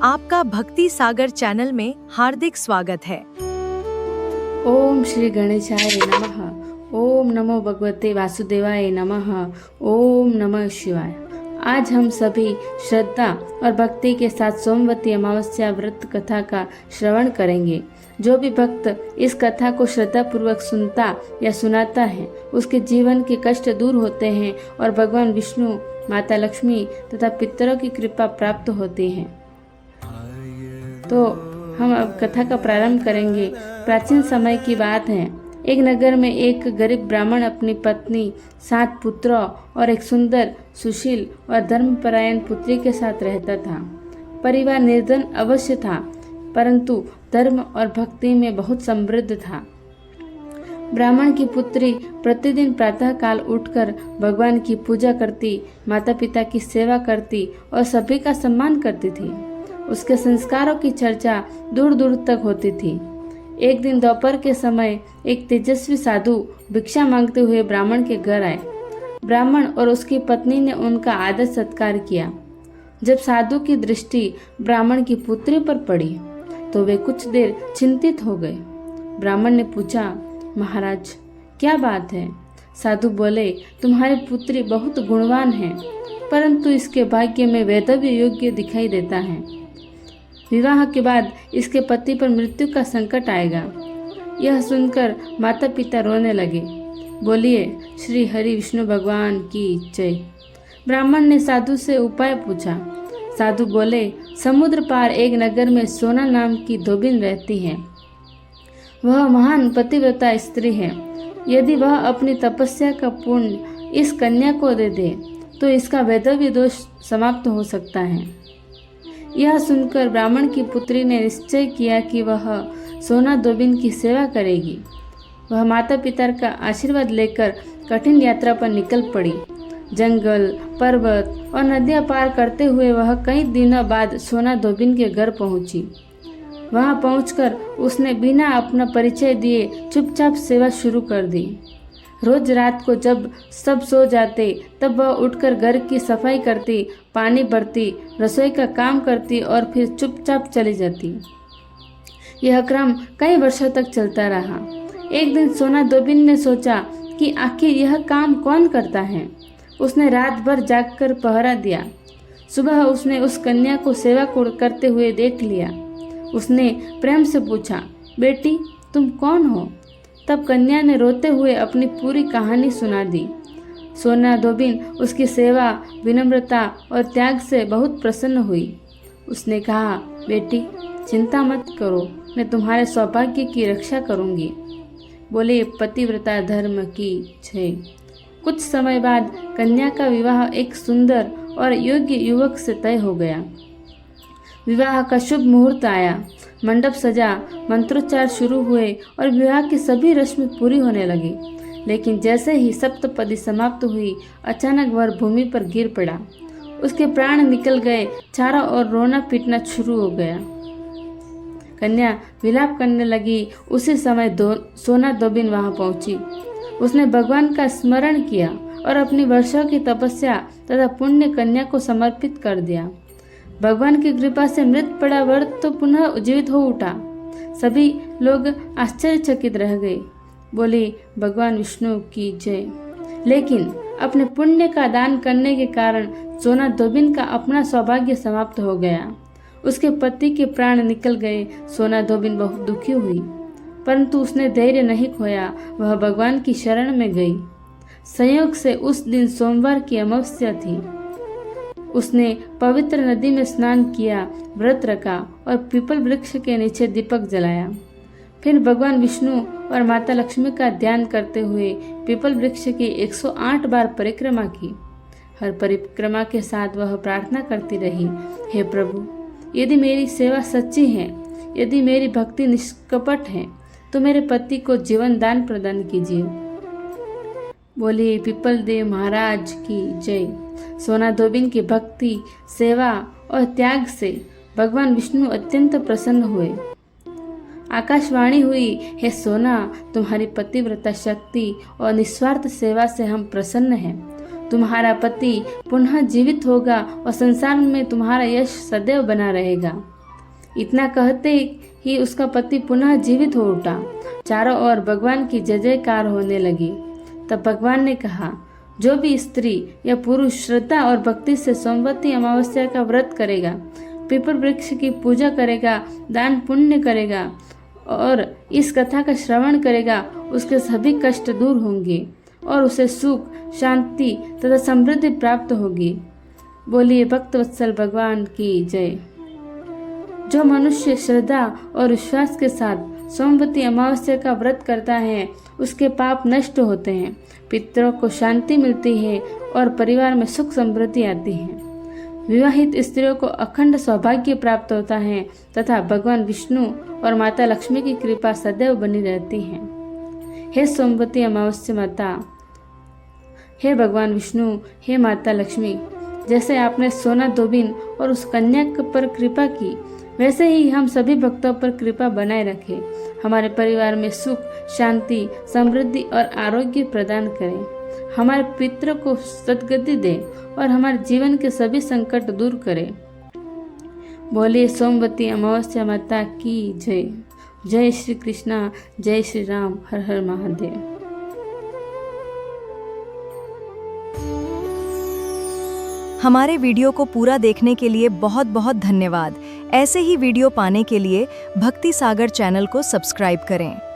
आपका भक्ति सागर चैनल में हार्दिक स्वागत है। ओम श्री गणेशाय नमः। ओम नमो भगवते वासुदेवाय नमः। ओम नमः शिवाय। आज हम सभी श्रद्धा और भक्ति के साथ सोमवती अमावस्या व्रत कथा का श्रवण करेंगे। जो भी भक्त इस कथा को श्रद्धा पूर्वक सुनता या सुनाता है, उसके जीवन के कष्ट दूर होते हैं और भगवान विष्णु, माता लक्ष्मी तथा पितरों की कृपा प्राप्त होती है। तो हम अब कथा का प्रारंभ करेंगे। प्राचीन समय की बात है। एक नगर में एक गरीब ब्राह्मण अपनी पत्नी, 7 पुत्रों और एक सुंदर, सुशील और धर्मपरायण पुत्री के साथ रहता था। परिवार निर्धन अवश्य था, परंतु धर्म और भक्ति में बहुत समृद्ध था। ब्राह्मण की पुत्री प्रतिदिन प्रातः काल उठकर भगवान की पूजा करती, माता पिता की सेवा करती और सभी का सम्मान करती थी। उसके संस्कारों की चर्चा दूर दूर तक होती थी। एक दिन दोपहर के समय एक तेजस्वी साधु भिक्षा मांगते हुए ब्राह्मण के घर आए। ब्राह्मण और उसकी पत्नी ने उनका आदर सत्कार किया। जब साधु की दृष्टि ब्राह्मण की पुत्री पर पड़ी तो वे कुछ देर चिंतित हो गए। ब्राह्मण ने पूछा, महाराज क्या बात है? साधु बोले, तुम्हारी पुत्री बहुत गुणवान है, परंतु इसके भाग्य में वैधव्य योग्य दिखाई देता है। विवाह के बाद इसके पति पर मृत्यु का संकट आएगा। यह सुनकर माता पिता रोने लगे। बोलिए, श्री हरि विष्णु भगवान की जय। ब्राह्मण ने साधु से उपाय पूछा। साधु बोले, समुद्र पार एक नगर में सोना नाम की धोबिन रहती है। वह महान पतिव्रता स्त्री है। यदि वह अपनी तपस्या का पुण्य इस कन्या को दे दे तो इसका वैधव्य दोष समाप्त हो सकता है। यह सुनकर ब्राह्मण की पुत्री ने निश्चय किया कि वह सोना धोबिन की सेवा करेगी। वह माता पिता का आशीर्वाद लेकर कठिन यात्रा पर निकल पड़ी। जंगल, पर्वत और नदियां पार करते हुए वह कई दिनों बाद सोना धोबिन के घर पहुंची। वहां पहुंचकर उसने बिना अपना परिचय दिए चुपचाप सेवा शुरू कर दी। रोज रात को जब सब सो जाते तब वह उठकर घर की सफाई करती, पानी भरती, रसोई का काम करती और फिर चुपचाप चली जाती। यह क्रम कई वर्षों तक चलता रहा। एक दिन सोना धोबिन ने सोचा कि आखिर यह काम कौन करता है। उसने रात भर जागकर पहरा दिया। सुबह उसने उस कन्या को सेवा करते हुए देख लिया। उसने प्रेम से पूछा, बेटी तुम कौन हो? तब कन्या ने रोते हुए अपनी पूरी कहानी सुना दी। सोना धोबिन उसकी सेवा, विनम्रता और त्याग से बहुत प्रसन्न हुई। उसने कहा, बेटी चिंता मत करो, मैं तुम्हारे सौभाग्य की रक्षा करूंगी। बोले पतिव्रता धर्म की जय। कुछ समय बाद कन्या का विवाह एक सुंदर और योग्य युवक से तय हो गया। विवाह का शुभ मुहूर्त आया। मंडप सजा, मंत्रोच्चार शुरू हुए और विवाह की सभी रस्में पूरी होने लगी। लेकिन जैसे ही सप्तपदी समाप्त हुई, अचानक वह भूमि पर गिर पड़ा। उसके प्राण निकल गए। चारों ओर रोना पीटना शुरू हो गया। कन्या विलाप करने लगी। उसी समय सोना धोबिन वहां पहुंची। उसने भगवान का स्मरण किया और अपनी वर्षों की तपस्या तथा पुण्य कन्या को समर्पित कर दिया। भगवान की कृपा से मृत पड़ा वर तो पुनः जीवित हो उठा। सभी लोग आश्चर्यचकित रह गए। बोले भगवान विष्णु की जय। लेकिन अपने पुण्य का दान करने के कारण सोना धोबिन का अपना सौभाग्य समाप्त हो गया। उसके पति के प्राण निकल गए। सोना धोबिन बहुत दुखी हुई, परंतु उसने धैर्य नहीं खोया। वह भगवान की शरण में गई। संयोग से उस दिन सोमवार की अमावस्या थी। उसने पवित्र नदी में स्नान किया, व्रत रखा और पीपल वृक्ष के नीचे दीपक जलाया। फिर भगवान विष्णु और माता लक्ष्मी का ध्यान करते हुए पीपल वृक्ष की 108 बार परिक्रमा की। हर परिक्रमा के साथ वह प्रार्थना करती रही, हे प्रभु, यदि मेरी सेवा सच्ची है, यदि मेरी भक्ति निष्कपट है, तो मेरे पति को जीवन दान प्रदान कीजिए। बोलिए पीपल देव महाराज की जय। सोना धोबिन की भक्ति, सेवा और त्याग से भगवान विष्णु अत्यंत प्रसन्न हुए। आकाशवाणी हुई, हे सोना, तुम्हारी पतिव्रता शक्ति और निस्वार्थ सेवा से हम प्रसन्न हैं। तुम्हारा पति पुनः जीवित होगा और संसार में तुम्हारा यश सदैव बना रहेगा। इतना कहते ही उसका पति पुनः जीवित हो उठा। चारों ओर भगवान की जय जयकार होने लगी। तब भगवान ने कहा, जो भी स्त्री या पुरुष श्रद्धा और भक्ति से सोमवती अमावस्या का व्रत करेगा, पीपल वृक्ष की पूजा करेगा, दान पुण्य करेगा और इस कथा का श्रवण करेगा, उसके सभी कष्ट दूर होंगे और उसे सुख, शांति तथा समृद्धि प्राप्त होगी। बोलिए भक्त वत्सल भगवान की जय। जो मनुष्य श्रद्धा और विश्वास के साथ सोमवती अमावस्या का व्रत करता है, उसके पाप नष्ट होते हैं, पितरों को शांति मिलती है और परिवार में सुख समृद्धि आती है। विवाहित स्त्रियों को अखंड सौभाग्य प्राप्त होता है तथा भगवान विष्णु और माता लक्ष्मी की कृपा सदैव बनी रहती है। हे सोमवती अमावस्या माता, हे भगवान विष्णु, हे माता लक्ष्मी, जैसे आपने सोना धोबिन और उस कन्या पर कृपा की, वैसे ही हम सभी भक्तों पर कृपा बनाए रखें। हमारे परिवार में सुख, शांति, समृद्धि और आरोग्य प्रदान करें। हमारे पितरों को सद्गति दे और हमारे जीवन के सभी संकट दूर करें। बोलिए सोमवती अमावस्या माता की जय। जय श्री कृष्णा, जय श्री राम, हर हर महादेव। हमारे वीडियो को पूरा देखने के लिए बहुत बहुत धन्यवाद। ऐसे ही वीडियो पाने के लिए भक्ति सागर चैनल को सब्सक्राइब करें।